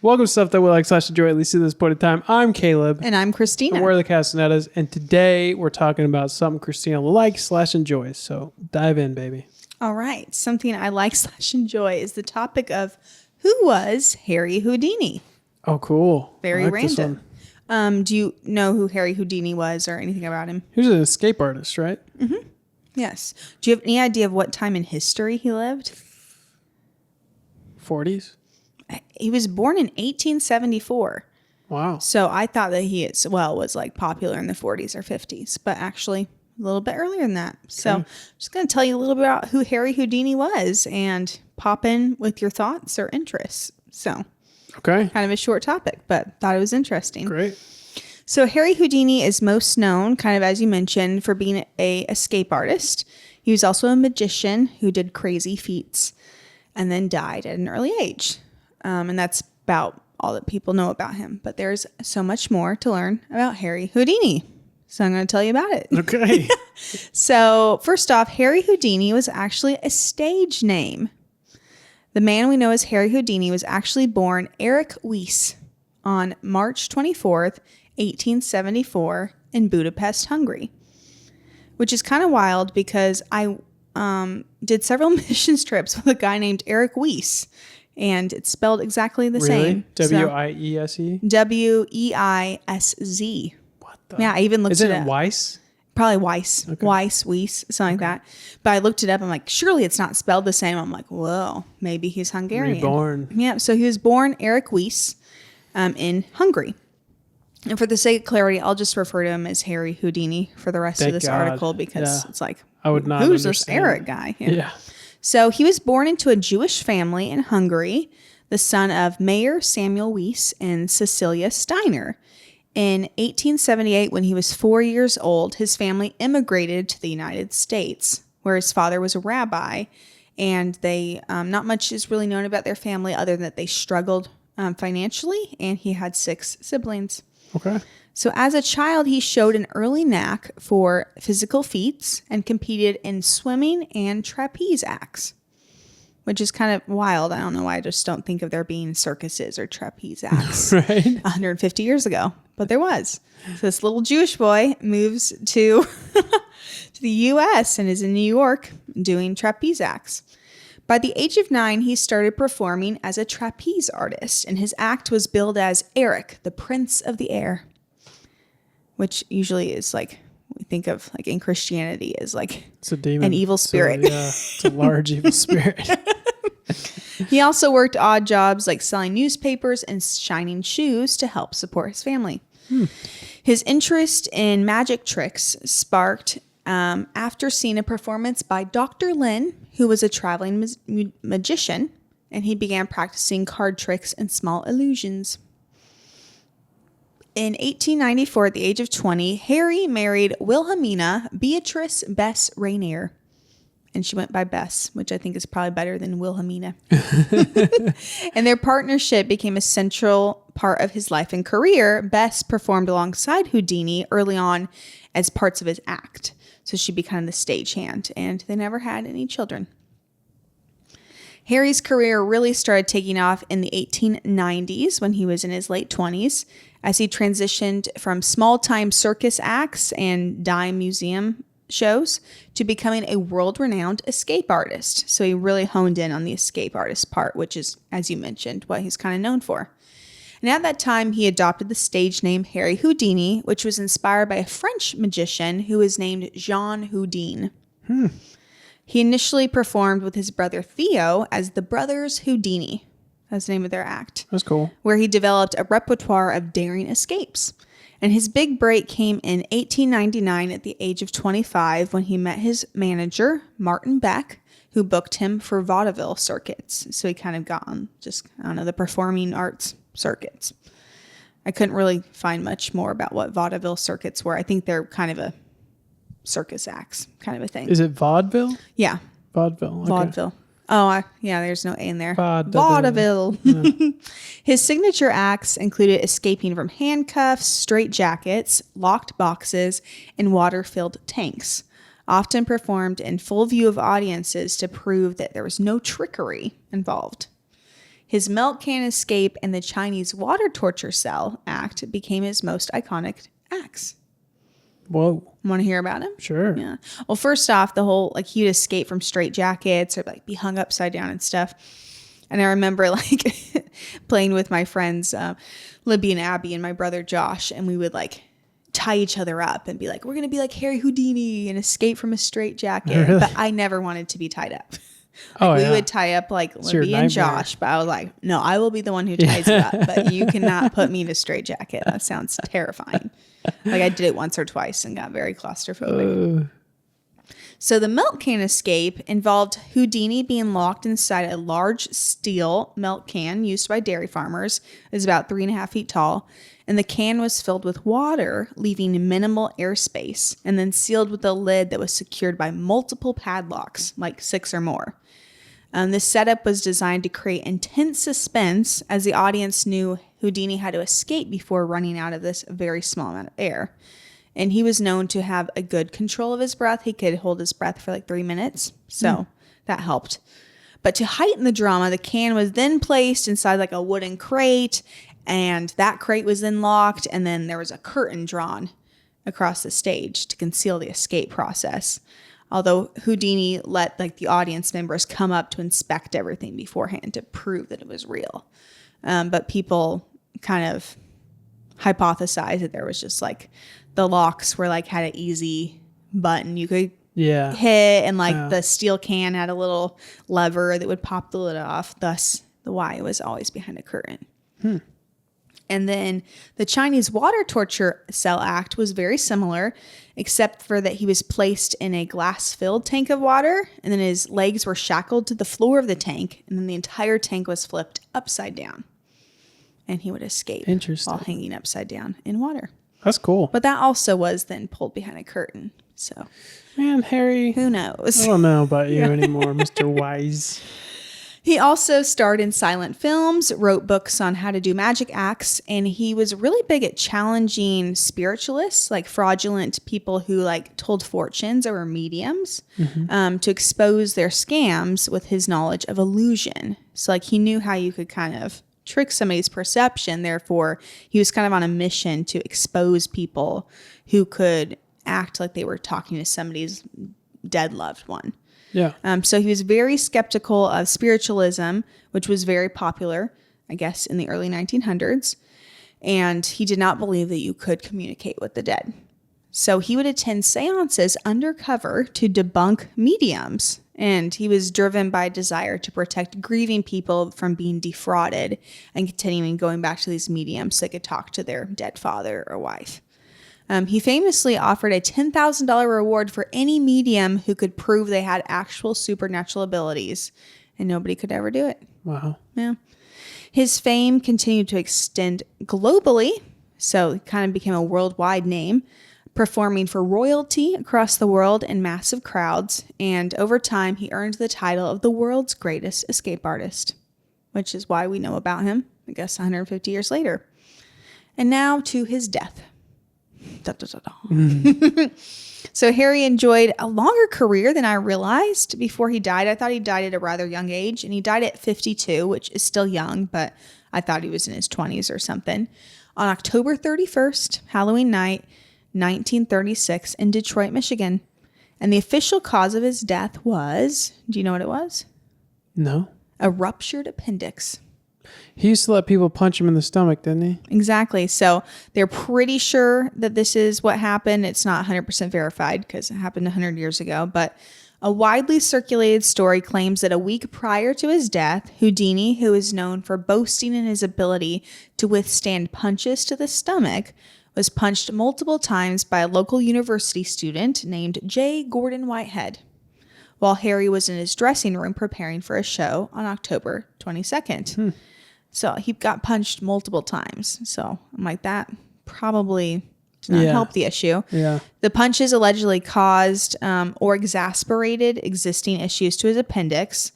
Welcome to Stuff That We Like / Enjoy, at least at this point in time. I'm Caleb. And I'm Christina. And we're the Castanettas. And today we're talking about something Christina likes / enjoys. So dive in, baby. All right. Something I like / enjoy is the topic of who was Harry Houdini? Oh, cool. Very random. Do you know who Harry Houdini was or anything about him? He was an escape artist, right? Mm-hmm. Yes. Do you have any idea of what time in history he lived? 40s? He was born in 1874. Wow. So I thought that he was like popular in the 40s or 50s, but actually a little bit earlier than that. So I'm just going to tell you a little bit about who Harry Houdini was and pop in with your thoughts or interests. So okay, kind of a short topic, but thought it was interesting. Great. So Harry Houdini is most known, kind of as you mentioned, for being a escape artist. He was also a magician who did crazy feats and then died at an early age. And that's about all that people know about him. But there's so much more to learn about Harry Houdini. So I'm going to tell you about it. Okay. So first off, Harry Houdini was actually a stage name. The man we know as Harry Houdini was actually born Eric Weiss on March 24th, 1874 in Budapest, Hungary. Which is kind of wild because I did several mission trips with a guy named Eric Weiss. And it's spelled exactly the same. W-I-E-S-E? W-E-I-S-Z. What the? Yeah, I even looked it up. Is it Weiss? Probably Weiss. Okay. Weiss, something like that. But I looked it up. I'm like, surely it's not spelled the same. I'm like, whoa, maybe he's Hungarian. Reborn. Yeah, so he was born Eric Weiss in Hungary. And for the sake of clarity, I'll just refer to him as Harry Houdini for the rest of this article because it's like, I would not who's understand. this Eric guy? Yeah. So he was born into a Jewish family in Hungary, the son of Mayor Samuel Weiss and Cecilia Steiner. In 1878, when he was 4 years old, his family immigrated to the United States, where his father was a rabbi, and they not much is really known about their family other than that they struggled financially, and he had 6 siblings. Okay. So as a child, he showed an early knack for physical feats and competed in swimming and trapeze acts, which is kind of wild. I don't know why I just don't think of there being circuses or trapeze acts Right. 150 years ago, but there was. So this little Jewish boy moves to the U.S. and is in New York doing trapeze acts. By the age of 9, he started performing as a trapeze artist, and his act was billed as Eric, the Prince of the Air. Which usually is like, we think of like in Christianity as like it's a demon. An evil spirit. So, yeah, it's a large evil spirit. He also worked odd jobs like selling newspapers and shining shoes to help support his family. His interest in magic tricks sparked after seeing a performance by Dr. Lin, who was a traveling magician, and he began practicing card tricks and small illusions. In 1894, at the age of 20, Harry married Wilhelmina Beatrice Bess Rainier. And she went by Bess, which I think is probably better than Wilhelmina. And their partnership became a central part of his life and career. Bess performed alongside Houdini early on as parts of his act. So she'd be kind of the stagehand. And they never had any children. Harry's career really started taking off in the 1890s when he was in his late 20s, as he transitioned from small-time circus acts and dime museum shows to becoming a world-renowned escape artist. So he really honed in on the escape artist part, which is, as you mentioned, what he's kind of known for. And at that time, he adopted the stage name Harry Houdini, which was inspired by a French magician who was named Jean Houdin. He initially performed with his brother Theo as the Brothers Houdini. That's the name of their act. That's cool. Where he developed a repertoire of daring escapes. And his big break came in 1899 at the age of 25 when he met his manager, Martin Beck, who booked him for vaudeville circuits. So he kind of got on just, I don't know, the performing arts circuits. I couldn't really find much more about what vaudeville circuits were. I think they're kind of a circus acts kind of a thing. Is it vaudeville? Yeah. Vaudeville. Okay. Vaudeville. Oh, there's no A in there. Vaudeville. Yeah. His signature acts included escaping from handcuffs, straitjackets, locked boxes, and water-filled tanks, often performed in full view of audiences to prove that there was no trickery involved. His milk can escape and the Chinese water torture cell act became his most iconic acts. Whoa. Want to hear about him? Sure. Yeah. Well, first off, the whole, like, he would escape from straitjackets or like be hung upside down and stuff. And I remember like playing with my friends, Libby and Abby and my brother Josh, and we would like tie each other up and be like, we're going to be like Harry Houdini and escape from a straitjacket. Really? But I never wanted to be tied up. Like, we would tie up like It's your Libby and nightmare. Josh, but I was like, no, I will be the one who ties you up, but you cannot put me in a straitjacket. That sounds terrifying. Like I did it once or twice and got very claustrophobic. So the milk can escape involved Houdini being locked inside a large steel milk can used by dairy farmers. It was about 3.5 feet tall. And the can was filled with water, leaving minimal airspace, and then sealed with a lid that was secured by multiple padlocks, like 6 or more. This setup was designed to create intense suspense as the audience knew Houdini had to escape before running out of this very small amount of air. And he was known to have a good control of his breath. He could hold his breath for like 3 minutes. So that helped. But to heighten the drama, the can was then placed inside like a wooden crate, and that crate was then locked, and then there was a curtain drawn across the stage to conceal the escape process. Although Houdini let like the audience members come up to inspect everything beforehand to prove that it was real. But people kind of hypothesized that there was just like the locks were like had an easy button you could hit, and like the steel can had a little lever that would pop the lid off. Thus, the why it was always behind a curtain. And then the Chinese water torture cell act was very similar, except for that he was placed in a glass-filled tank of water, and then his legs were shackled to the floor of the tank, and then the entire tank was flipped upside down. And he would escape while hanging upside down in water. That's cool. But that also was then pulled behind a curtain. So, man, Harry, who knows? I don't know about you anymore, Mr. Wise. He also starred in silent films, wrote books on how to do magic acts, and he was really big at challenging spiritualists, like fraudulent people who like told fortunes or were mediums, to expose their scams with his knowledge of illusion. So like he knew how you could kind of trick somebody's perception. Therefore, he was kind of on a mission to expose people who could act like they were talking to somebody's dead loved one. Yeah. So he was very skeptical of spiritualism, which was very popular, I guess, in the early 1900s. And he did not believe that you could communicate with the dead. So he would attend seances undercover to debunk mediums. And he was driven by a desire to protect grieving people from being defrauded and continuing going back to these mediums so they could talk to their dead father or wife. He famously offered a $10,000 reward for any medium who could prove they had actual supernatural abilities, and nobody could ever do it. Wow. Yeah. His fame continued to extend globally, so he kind of became a worldwide name, performing for royalty across the world in massive crowds, and over time he earned the title of the world's greatest escape artist, which is why we know about him, I guess, 150 years later. And now to his death. So Harry enjoyed a longer career than I realized before he died. I thought he died at a rather young age, and he died at 52, which is still young, but I thought he was in his 20s or something. On October 31st, Halloween night, 1936, in Detroit, Michigan. And the official cause of his death was, do you know what it was? No. A ruptured appendix. He used to let people punch him in the stomach, didn't he? Exactly. So they're pretty sure that this is what happened. It's not 100% verified because it happened 100 years ago. But a widely circulated story claims that a week prior to his death, Houdini, who is known for boasting in his ability to withstand punches to the stomach, was punched multiple times by a local university student named J. Gordon Whitehead, while Harry was in his dressing room preparing for a show on October 22nd. So he got punched multiple times. So I'm like, that probably did not help the issue. Yeah. The punches allegedly caused or exasperated existing issues to his appendix,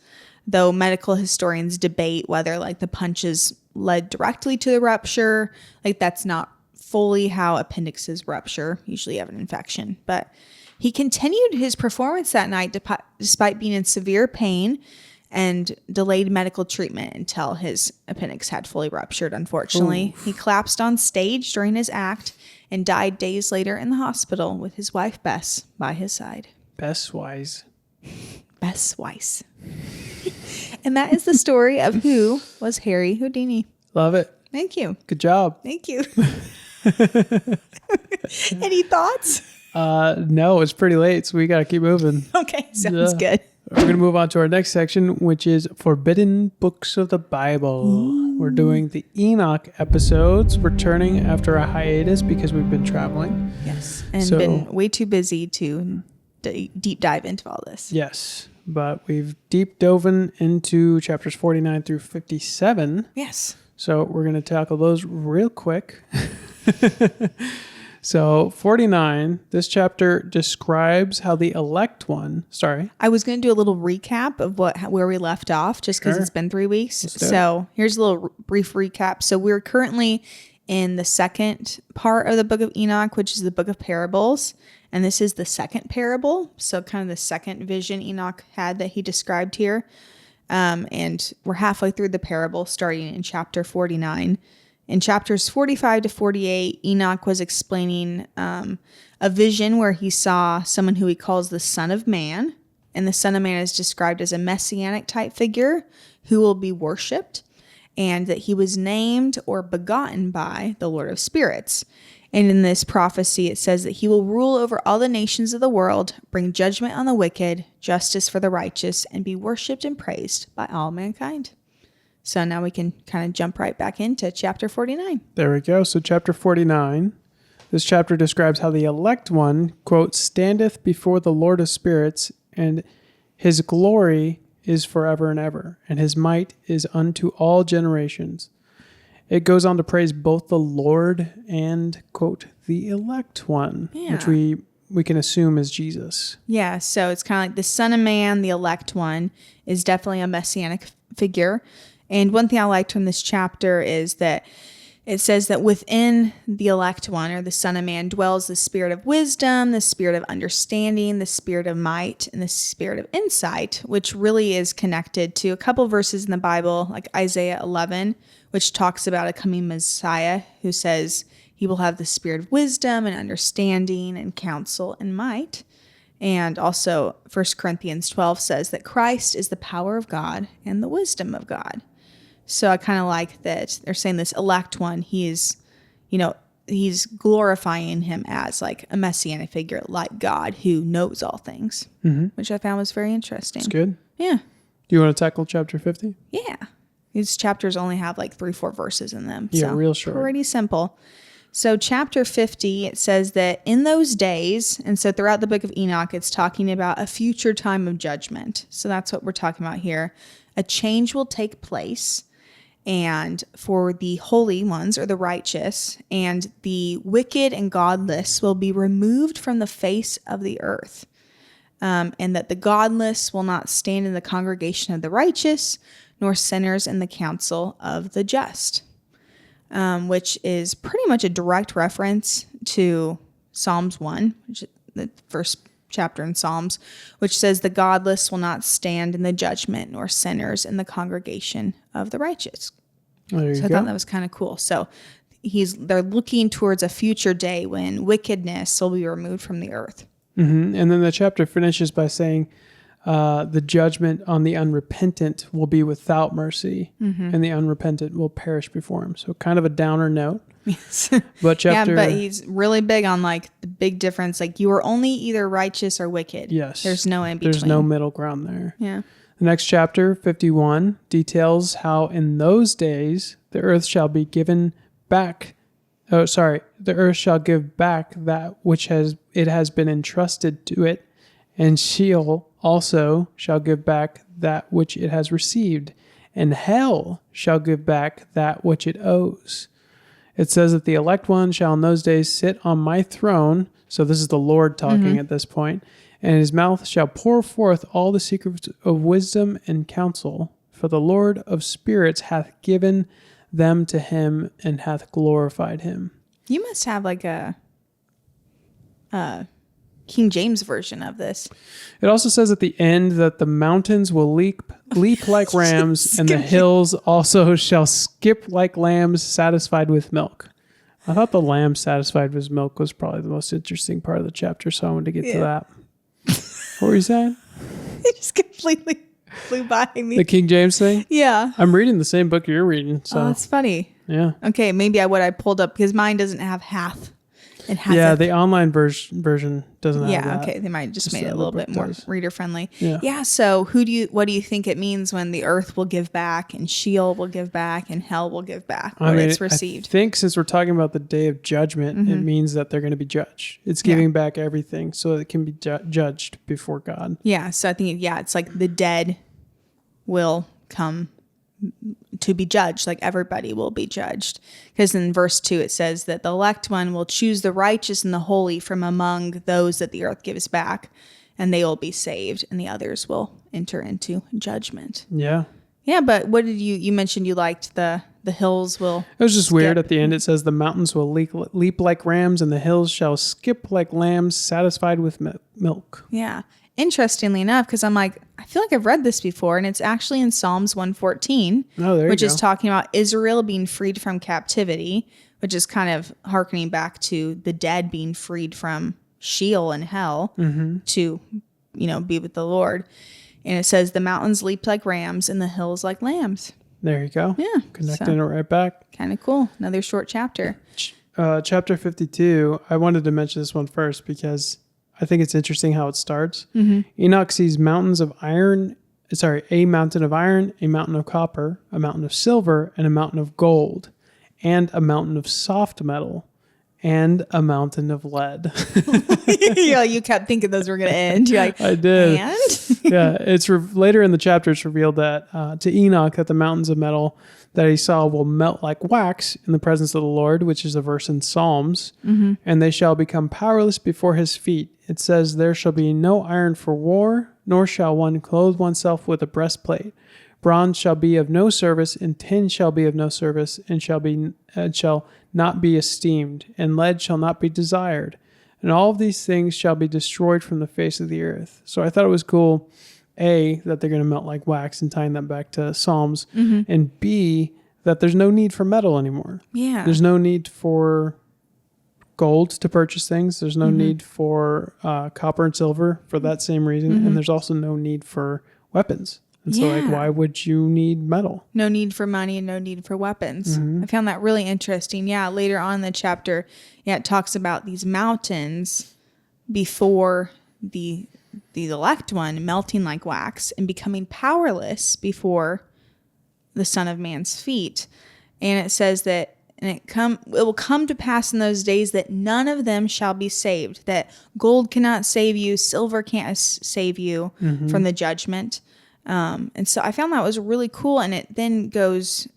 though medical historians debate whether like the punches led directly to the rupture. Like that's not fully how appendixes rupture. Usually you have an infection. But he continued his performance that night despite being in severe pain. and delayed medical treatment until his appendix had fully ruptured, unfortunately. Oof. He collapsed on stage during his act and died days later in the hospital with his wife, Bess, by his side. Bess Weiss. Bess Weiss. And that is the story of who was Harry Houdini. Love it. Thank you. Good job. Thank you. Any thoughts? No, it's pretty late, so we got to keep moving. Okay, sounds good. We're going to move on to our next section, which is Forbidden Books of the Bible. Ooh. We're doing the Enoch episodes, returning after a hiatus because we've been traveling. Yes, and been way too busy to deep dive into all this. Yes, but we've deep dove into chapters 49 through 57. Yes. So we're going to tackle those real quick. So 49, this chapter describes how the elect one, I was going to do a little recap of where we left off just because It's been 3 weeks. So here's a little brief recap. So we're currently in the second part of the Book of Enoch, which is the Book of Parables. And this is the second parable. So kind of the second vision Enoch had that he described here. And we're halfway through the parable starting in chapter 49. In chapters 45 to 48, Enoch was explaining a vision where he saw someone who he calls the Son of Man. And the Son of Man is described as a messianic type figure who will be worshipped, and that he was named or begotten by the Lord of Spirits. And in this prophecy, it says that he will rule over all the nations of the world, bring judgment on the wicked, justice for the righteous, and be worshipped and praised by all mankind. So now we can kind of jump right back into chapter 49. There we go. So chapter 49, this chapter describes how the elect one, quote, standeth before the Lord of Spirits, and his glory is forever and ever, and his might is unto all generations. It goes on to praise both the Lord and, quote, the elect one, which we can assume is Jesus. Yeah, so it's kind of like the Son of Man, the elect one, is definitely a messianic figure. And one thing I liked from this chapter is that it says that within the elect one, or the Son of Man, dwells the spirit of wisdom, the spirit of understanding, the spirit of might, and the spirit of insight, which really is connected to a couple verses in the Bible, like Isaiah 11, which talks about a coming Messiah who says he will have the spirit of wisdom and understanding and counsel and might. And also 1 Corinthians 12 says that Christ is the power of God and the wisdom of God. So I kind of like that they're saying this elect one, he's glorifying him as like a messianic figure like God who knows all things, which I found was very interesting. That's good. Yeah. Do you want to tackle chapter 50? Yeah. These chapters only have like 3-4 verses in them. Yeah, so real short. Pretty simple. So chapter 50, it says that in those days, and so throughout the Book of Enoch, it's talking about a future time of judgment. So that's what we're talking about here. A change will take place, and for the holy ones or the righteous, and the wicked and godless will be removed from the face of the earth. And that the godless will not stand in the congregation of the righteous, nor sinners in the council of the just. Which is pretty much a direct reference to Psalms 1, which is the first chapter in Psalms, which says the godless will not stand in the judgment, nor sinners in the congregation of the righteous. So I thought that was kind of cool. So they're looking towards a future day when wickedness will be removed from the earth. Mm-hmm. And then the chapter finishes by saying, the judgment on the unrepentant will be without mercy, and the unrepentant will perish before him. So kind of a downer note. Yes. But but he's really big on like the big difference. Like you are only either righteous or wicked. Yes. There's no in between. There's no middle ground there. Yeah. The next chapter, 51, details how in those days the earth shall be given back. The earth shall give back that which it has been entrusted to it, and Sheol also shall give back that which it has received, and hell shall give back that which it owes. It says that the elect one shall in those days sit on my throne. So this is the Lord talking at this point. And his mouth shall pour forth all the secrets of wisdom and counsel. For the Lord of spirits hath given them to him and hath glorified him. You must have like a King James version of this. It also says at the end that the mountains will leap like rams, and the hills also shall skip like lambs satisfied with milk. I thought the lamb satisfied with milk was probably the most interesting part of the chapter, so I wanted to get to that. What were you saying? It just completely flew by me. The King James thing? Yeah. I'm reading the same book you're reading. So. Oh, that's funny. Yeah. Okay, maybe I pulled up, because mine doesn't have hath. It has the online version doesn't have that. Yeah, okay. They might just made it a little bit more reader friendly. Yeah. So what do you think it means when the earth will give back, and Sheol will give back, and hell will give back what it's received? I think since we're talking about the day of judgment, it means that they're going to be judged. It's giving back everything so that it can be judged before God. Yeah. So I think it's like the dead will come to be judged, like everybody will be judged. Because in verse 2 it says that the elect one will choose the righteous and the holy from among those that the earth gives back, and they will be saved, and the others will enter into judgment. Yeah. Yeah, but what did you mentioned you liked the hills will... It was just weird at the end. It says the mountains will leap like rams, and the hills shall skip like lambs satisfied with milk. Yeah. Interestingly enough, because I'm like, I feel like I've read this before, and it's actually in Psalms 114, which is talking about Israel being freed from captivity, which is kind of hearkening back to the dead being freed from Sheol and hell to, be with the Lord. And it says the mountains leap like rams and the hills like lambs. There you go. Yeah. Connecting it right back. Kind of cool. Another short chapter. Chapter 52, I wanted to mention this one first because I think it's interesting how it starts. Enoch sees a mountain of iron, a mountain of copper, a mountain of silver, and a mountain of gold, and a mountain of soft metal, and a mountain of lead. Yeah, you kept thinking those were going to end. You're like, I did. And? Yeah, it's later in the chapter, it's revealed that to Enoch that the mountains of metal that he saw will melt like wax in the presence of the Lord, which is a verse in Psalms, and they shall become powerless before his feet. It says, there shall be no iron for war, nor shall one clothe oneself with a breastplate. Bronze shall be of no service, and tin shall be of no service, and shall not be esteemed, and lead shall not be desired. And all of these things shall be destroyed from the face of the earth. So I thought it was cool, A, that they're going to melt like wax and tying that back to Psalms, and B, that there's no need for metal anymore. Yeah. There's no need for gold to purchase things. There's no need for copper and silver for that same reason. And there's also no need for weapons. And so, why would you need metal? No need for money and no need for weapons. I found that really interesting. Yeah, later on in the chapter, it talks about these mountains before the elect one melting like wax and becoming powerless before the Son of Man's feet. And it says that it will come to pass in those days that none of them shall be saved, that gold cannot save you, silver can't save you from the judgment. And so I found that was really cool. And it then goes,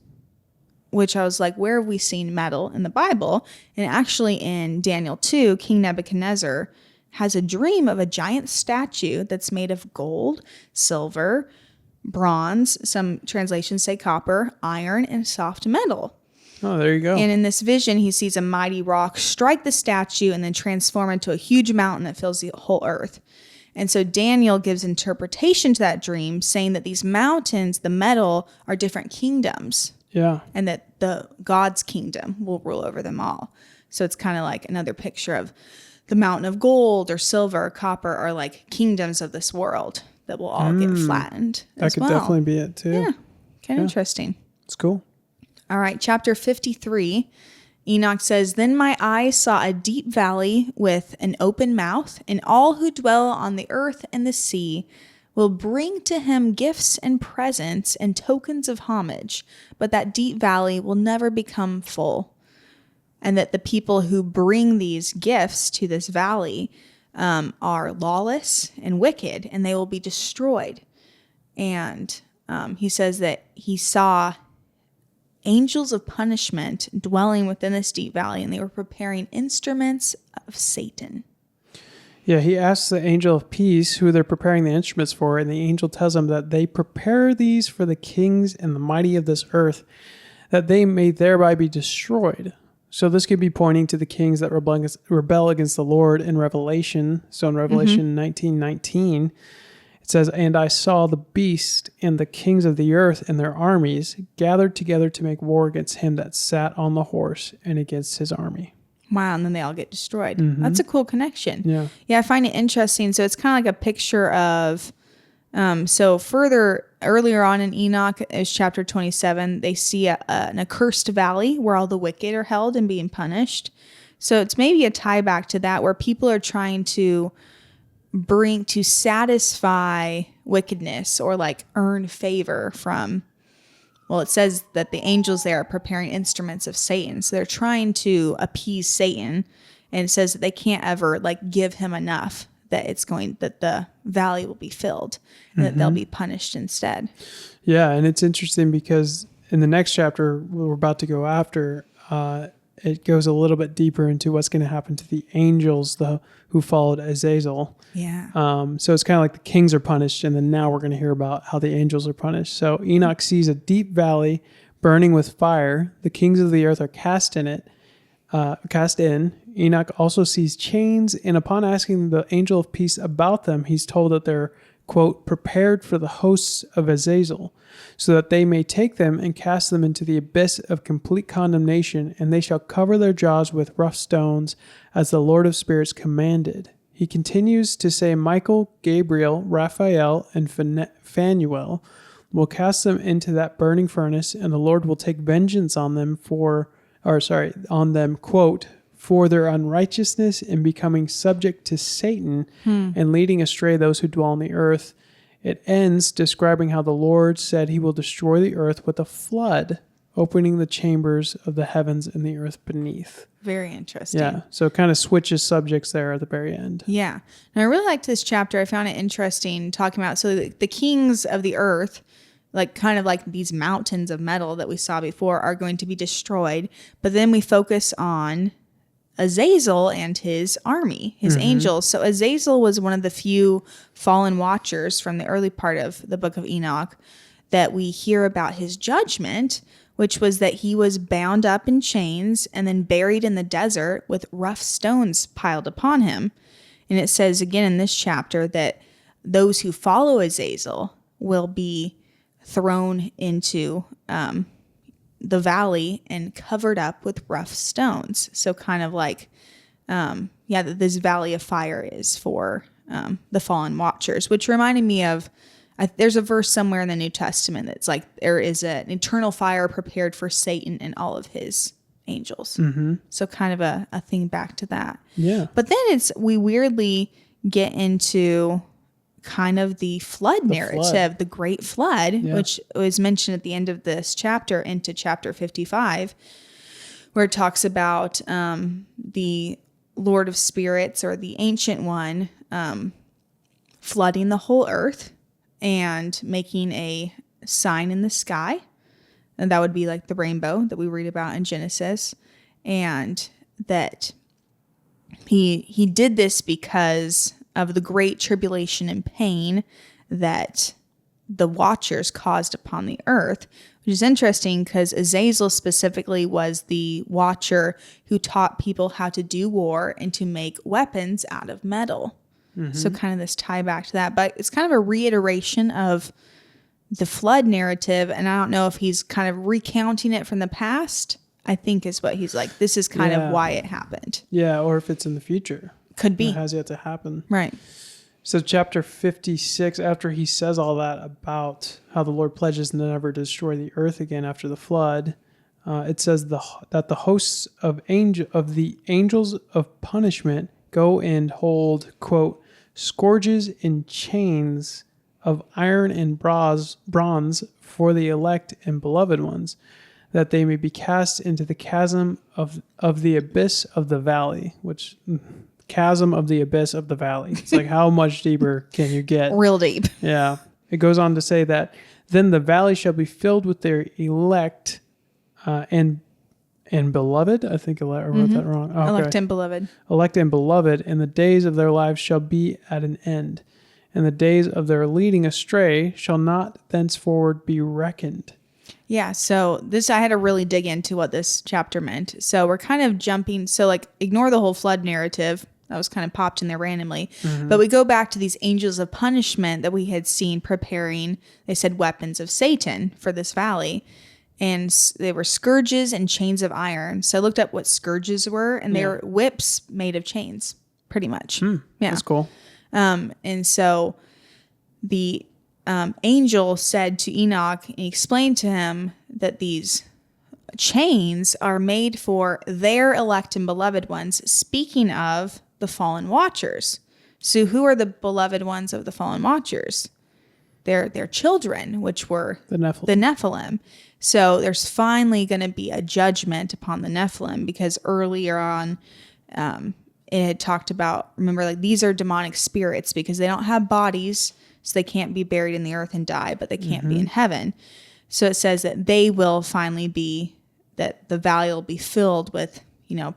which I was like, where have we seen metal in the Bible? And actually in Daniel 2, King Nebuchadnezzar has a dream of a giant statue that's made of gold, silver, bronze, some translations say copper, iron, and soft metal. Oh, there you go. And in this vision, he sees a mighty rock strike the statue and then transform into a huge mountain that fills the whole earth. And so Daniel gives interpretation to that dream, saying that these mountains, the metal, are different kingdoms. Yeah. And that the God's kingdom will rule over them all. So it's kind of like another picture of the mountain of gold or silver or copper are like kingdoms of this world that will all get flattened That could definitely be it too. Yeah. Kind of interesting. It's cool. All right. Chapter 53. Enoch says, then my eyes saw a deep valley with an open mouth, and all who dwell on the earth and the sea will bring to him gifts and presents and tokens of homage, but that deep valley will never become full. And that the people who bring these gifts to this valley are lawless and wicked, and they will be destroyed. And he says that he saw angels of punishment dwelling within this deep valley, and they were preparing instruments of Satan. Yeah, he asks the angel of peace who they're preparing the instruments for, and the angel tells him that they prepare these for the kings and the mighty of this earth, that they may thereby be destroyed. So this could be pointing to the kings that rebel against the Lord in Revelation. So in Revelation 19:19, it says, "And I saw the beast and the kings of the earth and their armies gathered together to make war against him that sat on the horse and against his army." Wow, and then they all get destroyed. That's a cool connection. Yeah. Yeah, I find it interesting. So it's kind of like a picture of, so further, earlier on in Enoch, is chapter 27, they see an accursed valley where all the wicked are held and being punished. So it's maybe a tie back to that, where people are trying to satisfy wickedness or like earn favor from, well, it says that the angels there are preparing instruments of Satan. So they're trying to appease Satan, and it says that they can't ever like give him enough that the valley will be filled and that they'll be punished instead. Yeah. And it's interesting because in the next chapter we're about to go after, it goes a little bit deeper into what's going to happen to the angels who followed Azazel. Yeah. So it's kind of like the kings are punished, and then now we're going to hear about how the angels are punished. So Enoch sees a deep valley burning with fire. The kings of the earth are cast in. Enoch also sees chains, and upon asking the angel of peace about them, he's told that they're, quote, prepared for the hosts of Azazel, so that they may take them and cast them into the abyss of complete condemnation, and they shall cover their jaws with rough stones, as the Lord of spirits commanded. He continues to say, Michael, Gabriel, Raphael, and Phanuel will cast them into that burning furnace, and the Lord will take vengeance on them quote, for their unrighteousness in becoming subject to Satan and leading astray those who dwell on the earth. It ends describing how the Lord said he will destroy the earth with a flood, opening the chambers of the heavens and the earth beneath. Very interesting. Yeah. So it kind of switches subjects there at the very end. Yeah. And I really liked this chapter. I found it interesting talking about, so the kings of the earth, like kind of like these mountains of metal that we saw before, are going to be destroyed. But then we focus on Azazel and his army, his angels. So Azazel was one of the few fallen watchers from the early part of the Book of Enoch that we hear about his judgment, which was that he was bound up in chains and then buried in the desert with rough stones piled upon him. And it says again in this chapter that those who follow Azazel will be thrown into the valley and covered up with rough stones. So kind of like, that this valley of fire is for the fallen watchers, which reminded me of, there's a verse somewhere in the New Testament that's like, there is an eternal fire prepared for Satan and all of his angels. So kind of a thing back to that. Yeah. But then we weirdly get into kind of the flood narrative, the Great Flood, which was mentioned at the end of this chapter into chapter 55, where it talks about the Lord of Spirits, or the Ancient One, flooding the whole earth and making a sign in the sky. And that would be like the rainbow that we read about in Genesis. And that he did this because of the great tribulation and pain that the watchers caused upon the earth, which is interesting because Azazel specifically was the watcher who taught people how to do war and to make weapons out of metal. So kind of this tie back to that, but it's kind of a reiteration of the flood narrative. And I don't know if he's kind of recounting it from the past, I think is what he's like, this is kind of why it happened. Yeah. Or if it's in the future. Could be. It has yet to happen. Right. So chapter 56, after he says all that about how the Lord pledges to never destroy the earth again after the flood, it says that the hosts of the angels of punishment go and hold, quote, scourges and chains of iron and bronze for the elect and beloved ones, that they may be cast into the chasm of the abyss of the valley, which... chasm of the abyss of the valley. It's like, how much deeper can you get? Real deep. Yeah. It goes on to say that then the valley shall be filled with their elect and beloved. I think I wrote that wrong. Okay. Elect and beloved. Elect and beloved, and the days of their lives shall be at an end, and the days of their leading astray shall not thenceforward be reckoned. Yeah, so this I had to really dig into what this chapter meant. So we're kind of jumping, so like ignore the whole flood narrative. That was kind of popped in there randomly. But we go back to these angels of punishment that we had seen preparing, they said weapons of Satan for this valley. And they were scourges and chains of iron. So I looked up what scourges were, and they were whips made of chains, pretty much. Yeah, That's cool. And so the angel said to Enoch, and he explained to him that these chains are made for their elect and beloved ones, speaking of the fallen watchers. So who are the beloved ones of the fallen watchers? They're their children, which were The Nephilim. the Nephilim. So there's finally going to be a judgment upon the Nephilim, because earlier on it had talked about, remember, like these are demonic spirits because they don't have bodies, so they can't be buried in the earth and die, but they can't be in heaven. So it says that they will finally be, that the valley will be filled with,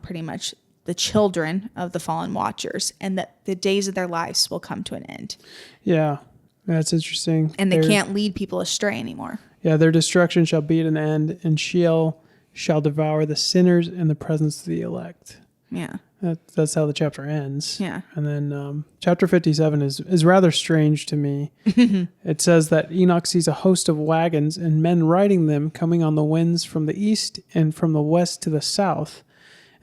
pretty much the children of the fallen watchers, and that the days of their lives will come to an end. Yeah, that's interesting. And they can't lead people astray anymore. Yeah, their destruction shall be at an end, and Sheol shall devour the sinners in the presence of the elect. Yeah. That's how the chapter ends. Yeah. And then chapter 57 is rather strange to me. It says that Enoch sees a host of wagons and men riding them coming on the winds from the east and from the west to the south.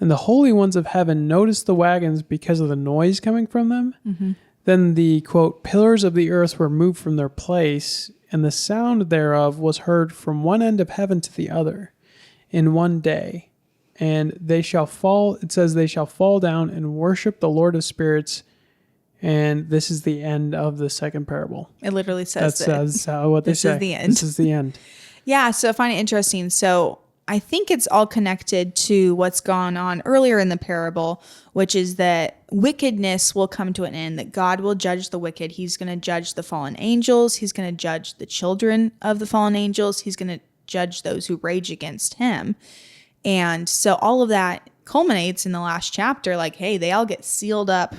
And the holy ones of heaven noticed the wagons because of the noise coming from them. Then the, quote, pillars of the earth were moved from their place, and the sound thereof was heard from one end of heaven to the other in one day. And they shall fall, it says they shall fall down and worship the Lord of spirits. And this is the end of the second parable. It literally says That's what they say. This is the end. This is the end. Yeah, so I find it interesting. So I think it's all connected to what's gone on earlier in the parable, which is that wickedness will come to an end, that God will judge the wicked. He's going to judge the fallen angels. He's going to judge the children of the fallen angels. He's going to judge those who rage against him. And so all of that culminates in the last chapter, like, hey, they all get sealed up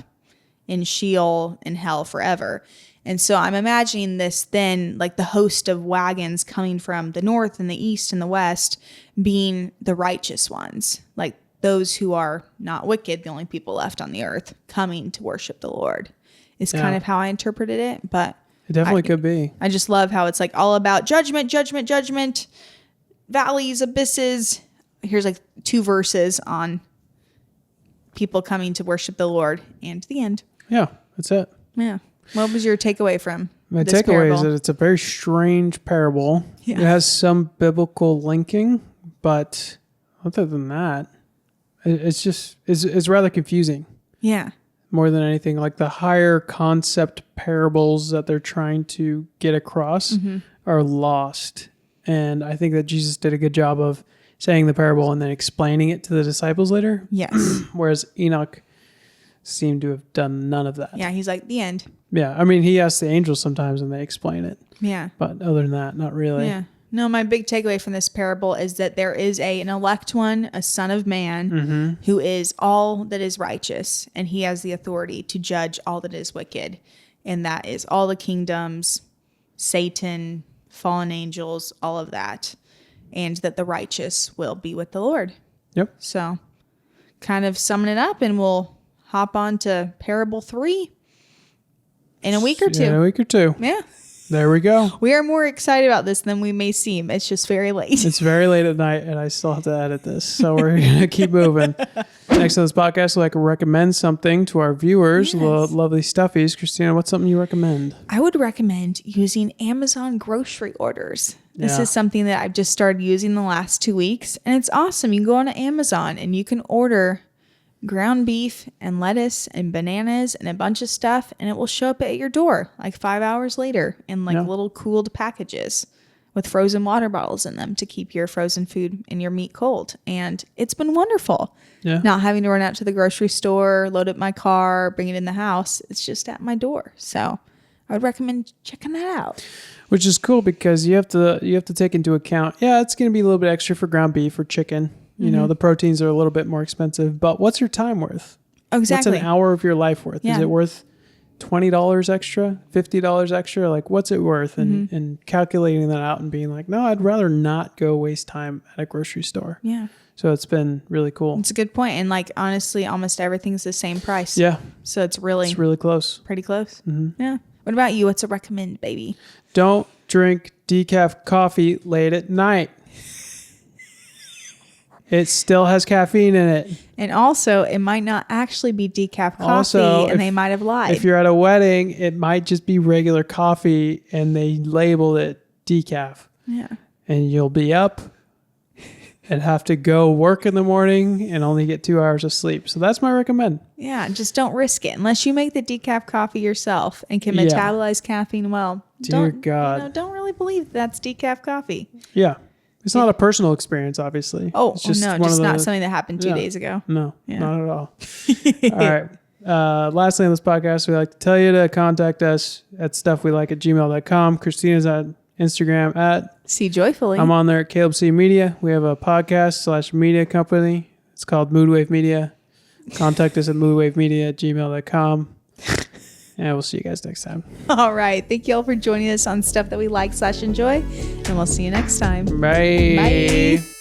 in Sheol and hell forever. And so I'm imagining this then, like the host of wagons coming from the north and the east and the west being the righteous ones, like those who are not wicked, the only people left on the earth coming to worship the Lord is kind of how I interpreted it. But it definitely could be. I just love how it's like all about judgment, judgment, judgment, valleys, abysses. Here's like 2 verses on people coming to worship the Lord, and the end. Yeah, that's it. Yeah. What was your takeaway from My this takeaway parable? is that it's a very strange parable. Yeah. It has some biblical linking, but other than that, it's just it's rather confusing Yeah. more than anything. Like the higher concept parables that they're trying to get across are lost. And I think that Jesus did a good job of saying the parable and then explaining it to the disciples later. Yes. Whereas Enoch seemed to have done none of that. Yeah. He's like, the end. Yeah. I mean, he asks the angels sometimes and they explain it. Yeah. But other than that, not really. Yeah. No, my big takeaway from this parable is that there is an elect one, a son of man, who is all that is righteous, and he has the authority to judge all that is wicked. And that is all the kingdoms, Satan, fallen angels, all of that. And that the righteous will be with the Lord. Yep. So kind of summing it up, and we'll hop on to parable 3 in a week or 2. Yeah, in a week or 2. Yeah. There we go. We are more excited about this than we may seem. It's just very late. It's very late at night and I still have to edit this. So we're going to keep moving. Next on this podcast, we'd like to recommend something to our viewers, the lovely stuffies. Christina, what's something you recommend? I would recommend using Amazon grocery orders. This Yeah. is something that I've just started using the last 2 weeks, and it's awesome. You can go on Amazon and you can order ground beef and lettuce and bananas and a bunch of stuff, and it will show up at your door like 5 hours later in like little cooled packages with frozen water bottles in them to keep your frozen food and your meat cold. And it's been wonderful. Yeah. Not having to run out to the grocery store, load up my car, bring it in the house. It's just at my door. So I would recommend checking that out. Which is cool because you have to take into account, it's going to be a little bit extra for ground beef or chicken. You know, the proteins are a little bit more expensive, but what's your time worth? Exactly. What's an hour of your life worth? Yeah. Is it worth $20 extra, $50 extra, like what's it worth? And calculating that out and being like, no, I'd rather not go waste time at a grocery store. Yeah. So it's been really cool. It's a good point. And like, honestly, almost everything's the same price. Yeah. So it's really close. Pretty close. Yeah. What about you? What's a recommend, baby? Don't drink decaf coffee late at night. It still has caffeine in it. And also, it might not actually be decaf coffee, Also, and they might have lied. If you're at a wedding, it might just be regular coffee, and they labeled it decaf. Yeah. And you'll be up and have to go work in the morning and only get 2 hours of sleep. So that's my recommend. Yeah, just don't risk it unless you make the decaf coffee yourself and can metabolize caffeine well. Dear God. Don't really believe that's decaf coffee. Yeah. It's not a personal experience, obviously. Oh, it's just not something that happened 2 days ago. No, not at all. All right. Lastly on this podcast, we like to tell you to contact us at stuffwelike@gmail.com. Christina's on Instagram at See Joyfully. I'm on there at Caleb C Media. We have a podcast / media company. It's called Moodwave Media. Contact us at moodwavemedia@gmail.com. And we'll see you guys next time. All right. Thank you all for joining us on Stuff That We Like / Enjoy. And we'll see you next time. Bye. Bye.